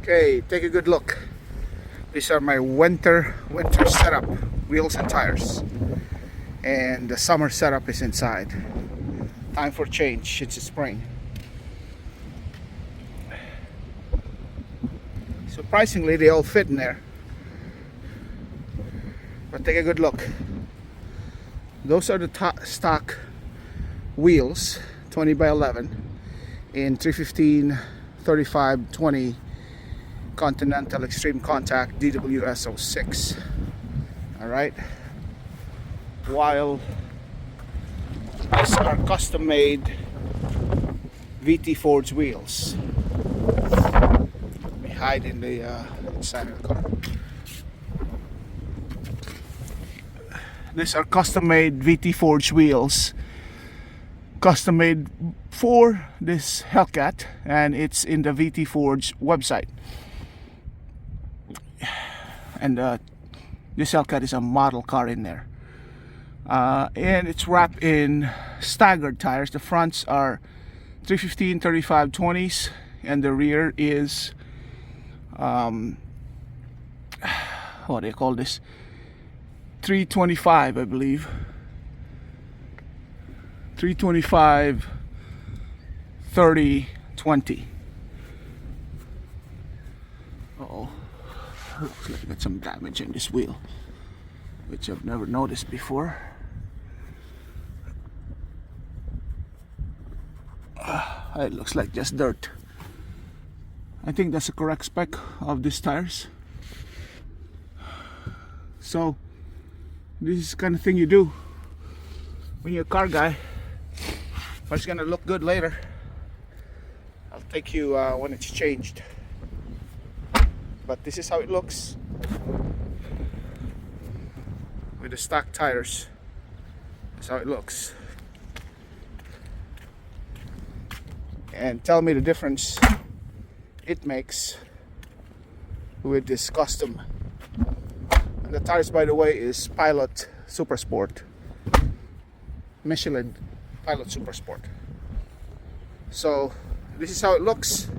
Okay, take a good look. These are my winter setup, wheels and tires. And the summer setup is inside. Time for change, it's spring. Surprisingly, they all fit in there. But take a good look. Those are the stock wheels, 20 by 11 in 315 35 20 Continental Extreme Contact DWS 06. Alright, while these are custom made VT Forge wheels. Let me hide in the inside of the car. These are custom made VT Forge wheels, custom made for this Hellcat, and it's in the VT Forge website. And this Hellcat is a model car in there, and it's wrapped in staggered tires. The fronts are 315 35 20s, and the rear is what do you call this, 325, I believe. 325 30 20. Uh-oh, looks like I got some damage in this wheel, which I've never noticed before. It looks like just dirt. I think that's the correct spec of these tires. So this is the kind of thing you do when you're a car guy, but it's gonna look good later. I'll take you when it's changed. But this is how it looks with the stock tires. That's how it looks. And tell me the difference it makes with this custom. And the tires, by the way, is Pilot Super Sport, Michelin Pilot Super Sport. So this is how it looks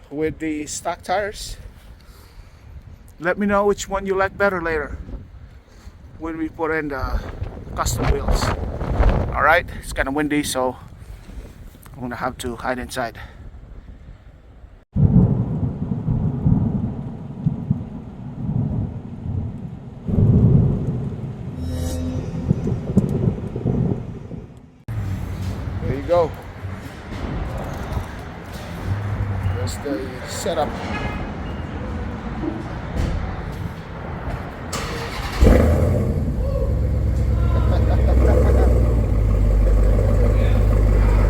with the stock tires. Let me know which one you like better later when we put in the custom wheels. Alright, it's kind of windy, so I'm gonna have to hide inside. There you go. That's the setup.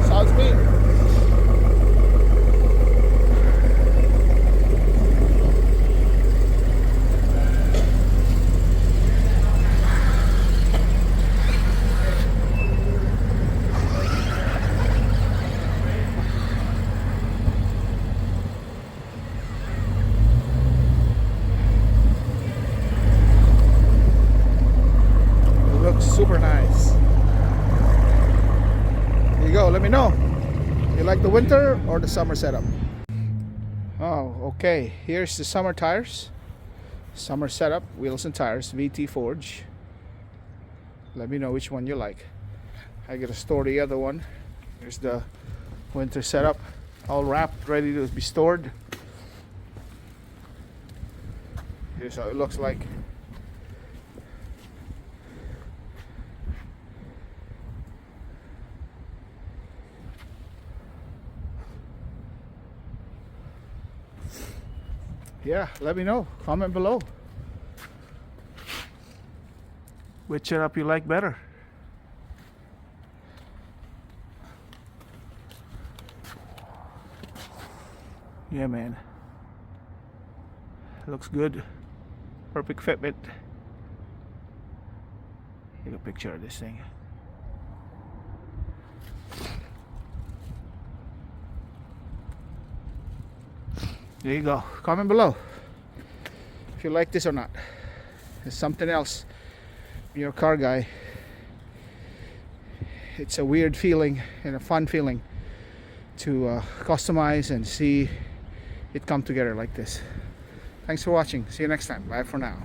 Sounds mean. Super nice. There you go. Let me know. You like the winter or the summer setup? Oh, okay. Here's the summer tires. Summer setup, wheels and tires, VT Forge. Let me know which one you like. I gotta store the other one. Here's the winter setup, all wrapped, ready to be stored. Here's how it looks like. Yeah, let me know. Comment below which setup you like better. Yeah, man. Looks good. Perfect fitment. Take a picture of this thing. There you go. Comment below if you like this or not. There's something else. You're a car guy. It's a weird feeling and a fun feeling to customize and see it come together like this. Thanks for watching. See you next time. Bye for now.